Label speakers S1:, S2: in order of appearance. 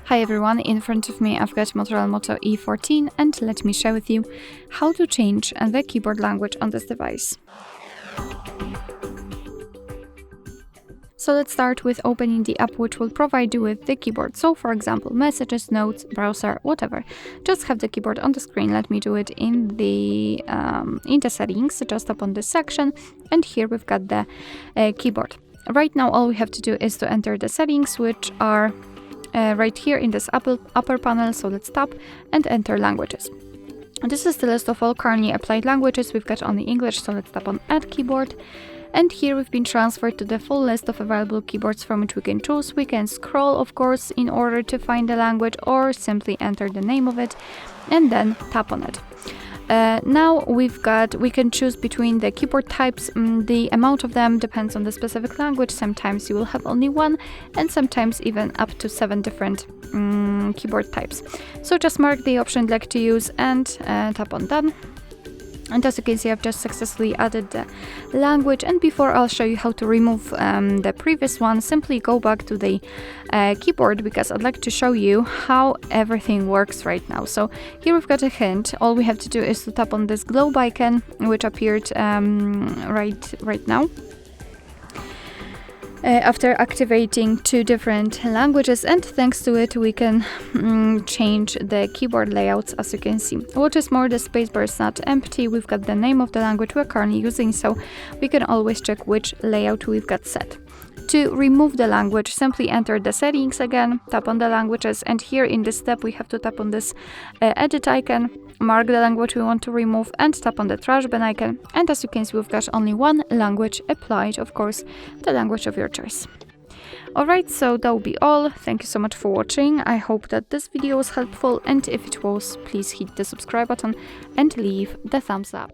S1: Hi everyone, in front of me I've got MOTOROLA Moto E14 and let me share with you how to change the keyboard language on this device. So let's start with opening the app which will provide you with the keyboard. So for example, messages, notes, browser, whatever. Just have the keyboard on the screen. Let me do it in the settings. Just tap on this section and here we've got the keyboard. Right now all we have to do is to enter the settings which are right here in this upper panel. So let's tap and enter languages. This is the list of all currently applied languages. We've got only English, so let's tap on add keyboard. And here we've been transferred to the full list of available keyboards from which we can choose. We can scroll, of course, in order to find the language, or simply enter the name of it and then tap on it. Now we can choose between the keyboard types. The amount of them depends on the specific language. Sometimes you will have only one, and sometimes even up to 7 different keyboard types. So just mark the option you'd like to use and tap on done. And as you can see, I've just successfully added the language. And before I'll show you how to remove the previous one, simply go back to the keyboard because I'd like to show you how everything works right now. So here we've got a hint. All we have to do is to tap on this globe icon, which appeared right now. After activating 2 different languages, and thanks to it we can change the keyboard layouts, as you can see. What is more, the spacebar is not empty. We've got the name of the language we're currently using, so we can always check which layout we've got set. To remove the language, simply enter the settings again, tap on the languages, and here in this step we have to tap on this edit icon, mark the language we want to remove, and tap on the trash bin icon. And as you can see, we've got only one language applied, of course, the language of your choice. Alright, so that will be all. Thank you so much for watching. I hope that this video was helpful, and if it was, please hit the subscribe button and leave the thumbs up.